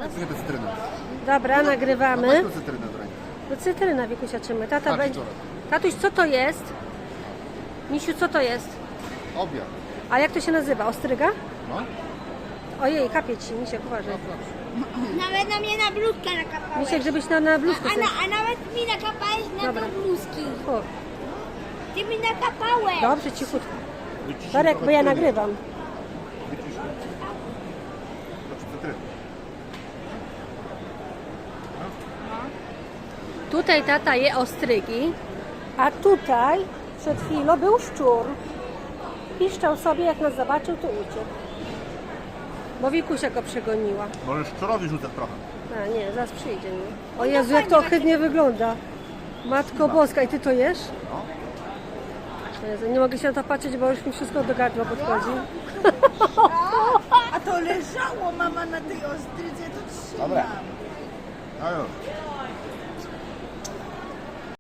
Nie, to cytryna. Dobra, nagrywamy. Weź tu cytrynę do ręki. No cytryna, Wikusia, trzymy. Tata Tak, będzie... wczoraj. Tatuś, co to jest? Misiu, co to jest? Obiad. A jak to się nazywa? Ostryga? No. Ojej, kapie ci, Misiek, uważaj. Nawet na mnie na bluzkę nakapałeś. Misiek, żebyś na bluzkę sobie... A nawet mi nakapałeś na Dobra. te bluzki. O, Ty mi nakapałeś. dobrze, cichutko. Wyciśnij Darek, trochę bo ja cytryny. nagrywam. Wyciśnij. Znaczy cytryny. Tutaj tata je ostrygi, a tutaj przed chwilą był szczur. Piszczał sobie, jak nas zobaczył, to uciekł. Bo Wikusia go przegoniła. Możesz szczurowi rzucać trochę. A nie, zaraz przyjdzie. Nie? O Jezu, jak to ohydnie wygląda. Matko Boska, i ty to jesz? No. O Jezu, nie mogę się na to patrzeć, bo już mi wszystko do gardła podchodzi. A to leżało mama na tej ostrydze, to trzymam. Dobra. No już.